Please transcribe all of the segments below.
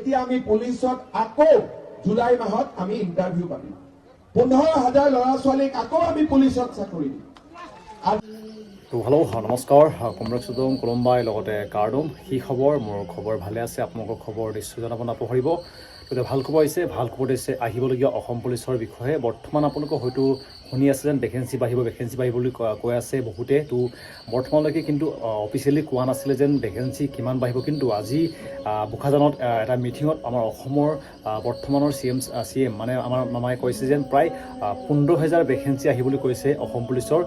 এতিয়া আমি পুলিচত আকৌ জুলাই মাহত আমি ইণ্টাৰভিউ পাতিম 15,000 ল'ৰা ছোৱালীক আকৌ আমি পুলিচত চাকৰি দিম। তো হেল্ল' নমস্কাৰ কমৰেড সুদম কলম্বাই লগতে কাৰ্ডম সি খবৰ মোৰ খবৰ ভালে আছে আপোনালোকৰ খবৰ নিশ্চয় জনাব নাপাহৰিব। গতিকে ভাল খবৰ আহিছে আহিবলগীয়া অসম পুলিচৰ বিষয়ে বৰ্তমান আপোনালোকে হয়তো শুনি আছে যেন ভেকেঞ্চি বাঢ়িব বুলি কৈ আছে বহুতে। তো বৰ্তমানলৈকে কিন্তু অফিচিয়েলি কোৱা নাছিলে যেন ভেকেঞ্চি কিমান বাঢ়িব, কিন্তু আজি বোকাজানত এটা মিটিঙত আমাৰ অসমৰ বৰ্তমানৰ চি এম মানে আমাৰ মামাই কৈছে যেন প্ৰায় 15,000 ভেকেঞ্চি আহিব বুলি কৈছে অসম পুলিচৰ।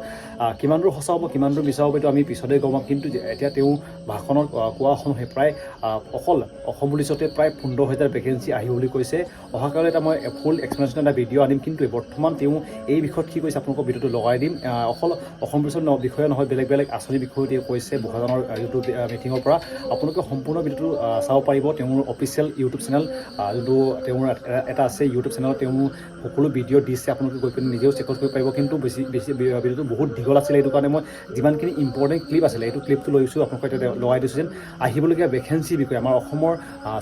কিমান দূৰ সঁচা হ'ব কিমান দূৰ মিছা হ'ব এইটো আমি পিছতে গম পাম, কিন্তু এতিয়া তেওঁ ভাষণত কোৱা সময়ে প্ৰায় অকল অসম পুলিচতে প্ৰায় 15,000 ভেকেঞ্চি আহিব বুলি কৈছে। অহাকালি এটা মই ফুল এক্সপ্লেনেশ্যন এটা ভিডিঅ' আনিম, কিন্তু বৰ্তমান তেওঁ এই বিষয়ত কি কৈছে আপোনালোকৰ ভিডিঅ'টো লগাই দিম। অকল অসম পুলিচৰ বিষয়ে নহয়, বেলেগ আঁচনিৰ বিষয়েও তেওঁ কৈছে বোকাজানৰ ইউটিউব মিটিঙৰ পৰা। আপোনালোকে সম্পূৰ্ণ ভিডিঅ'টো চাব পাৰিব তেওঁৰ অফিচিয়েল ইউটিউব চেনেল, যোনটো তেওঁৰ এটা আছে ইউটিউব চেনেলত তেওঁ সকলো ভিডিঅ' দিছে। আপোনালোকে গৈ পিনে নিজেও চেক আউট কৰিব পাৰিব, কিন্তু বেছি ভিডিঅ'টো বহুত দীঘল আছিলে। এইটো কাৰণে মই যিমানখিনি ইম্পৰ্টেণ্ট ক্লিপ আছিলে এইটো ক্লিপটো লৈছোঁ আপোনালোকে এতিয়া লগাই দিছোঁ যেন আহিবলগীয়া ভেকেঞ্চিৰ বিষয়ে আমাৰ অসমৰ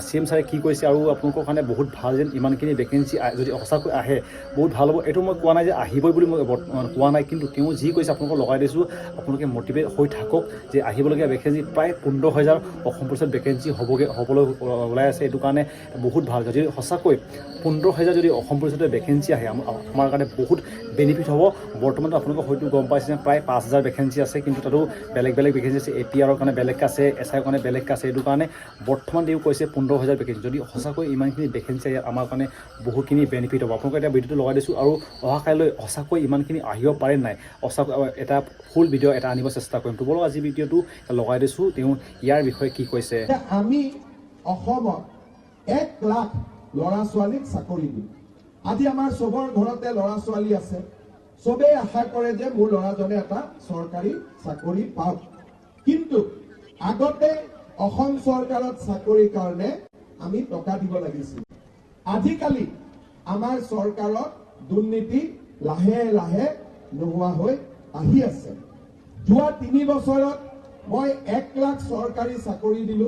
CM ছাৰে কি কৈছে, আৰু আপোনালোকৰ কাৰণে বহুত ভাল যেন ইমানখিনি ভেকেঞ্চি যদি সঁচাকৈ আহে বহুত ভাল হ'ব। এইটো মই কোৱা নাই যে আহিবই বুলি মই কোৱা নাই, কিন্তু তেওঁ যি কৈছে আপোনালোকক লগাই দিছোঁ। আপোনালোকে মটিভেট হৈ থাকক যে আহিবলগীয়া ভেকেঞ্চি প্ৰায় 15,000 অসম পুলিচত ভেকেঞ্চি হ'বলৈ ওলাই আছে। এইটো কাৰণে বহুত ভাল, যদি সঁচাকৈ 15,000 যদি অসম পুলিচতে ভেকেঞ্চি আহে আমাৰ কাৰণে বহুত বেনিফিট হ'ব। বৰ্তমানটো আপোনালোকক হয়তো গম পাইছে যে প্ৰায় 5,000 ভেকেঞ্চি আছে, কিন্তু তাতো বেলেগ ভেকেঞ্চি আছে। APRৰ কাৰণে বেলেগ আছে, SIৰ কাৰণে বেলেগ আছে। এইটো কাৰণে বৰ্তমান তেওঁ কৈছে 15,000 ভেকেঞ্চি। যদি সঁচাকৈ ইমানখিনি ভেকেঞ্চি আহে আমাৰ কাৰণে বহুতখিনি বেনিফিট হ'ব। আপোনালোকে এতিয়া ভিডিঅ'টো লগাই দিছোঁ, আৰু অহাকাইলৈ সঁচাকৈ ইমানখিনি আহিব পাৰে নাই সঁচাকৈ এটা ফুল ভিডিঅ' এটা আনিব চেষ্টা কৰিম। তো বলক আজি ভিডিঅ'টো লগাই দিছোঁ তেওঁ ইয়াৰ বিষয়ে কি কৈছে। আমি অসমত 1 লাখ ল'ৰা ছোৱালীক চাকৰি দিম। আজি আমাৰ চবৰ ঘৰতে ল'ৰা ছোৱালী আছে, চবেই আশা কৰে যে মোৰ ল'ৰাজনে এটা চৰকাৰী চাকৰি পাওক। কিন্তু আগতে অসম চৰকাৰত চাকৰিৰ কাৰণে আমি টকা দিব লাগিছিল। আজিকালি আমাৰ চৰকাৰত দুৰ্নীতি লাহে লাহে নোহোৱা হৈ আহি আছে। যোৱা 3 বছৰত মই 1 লাখ চৰকাৰী চাকৰি দিলো,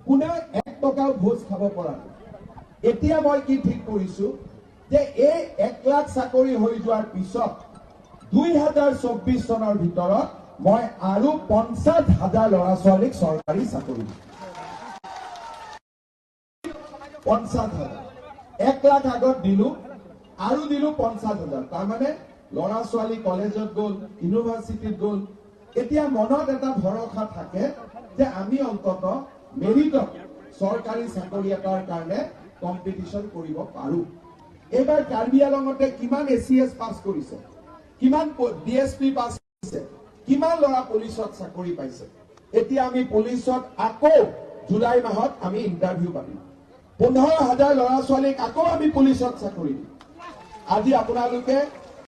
কোনেও 1 টকাও ঘোষ খাব পৰা নাই। এতিয়া মই কি ঠিক কৰিছো যে এই 1 লাখ চাকৰি হৈ যোৱাৰ পিছত 2024 চনৰ ভিতৰত মই আৰু 50,000 ল'ৰা ছোৱালীক চৰকাৰী চাকৰি দিম। 50,000 1 লাখ আগত দিলো আৰু দিলো 50,000। তাৰমানে ল'ৰা ছোৱালী কলেজত গ'ল, ইউনিভাৰ্চিটিত গ'ল। এতিয়া মনত এটা ভৰসা থাকে যে আমি অন্তত মেৰিটত চৰকাৰী চাকৰি এটাৰ কাৰণে কম্পিটিশ্যন কৰিব পাৰো। এইবাৰ কাৰ্বি আংলঙতে কিমান ACS পাছ কৰিছে, কিমান DSP পাছ কৰিছে, কিমান ল'ৰা পুলিচত চাকৰি পাইছে। এতিয়া আমি পুলিচত আকৌ জুলাই মাহত আমি ইণ্টাৰভিউ পাতিম 15,000 ল'ৰা ছোৱালীক আকৌ আমি পুলিচত চাকৰি দিম। আজি আপোনালোকে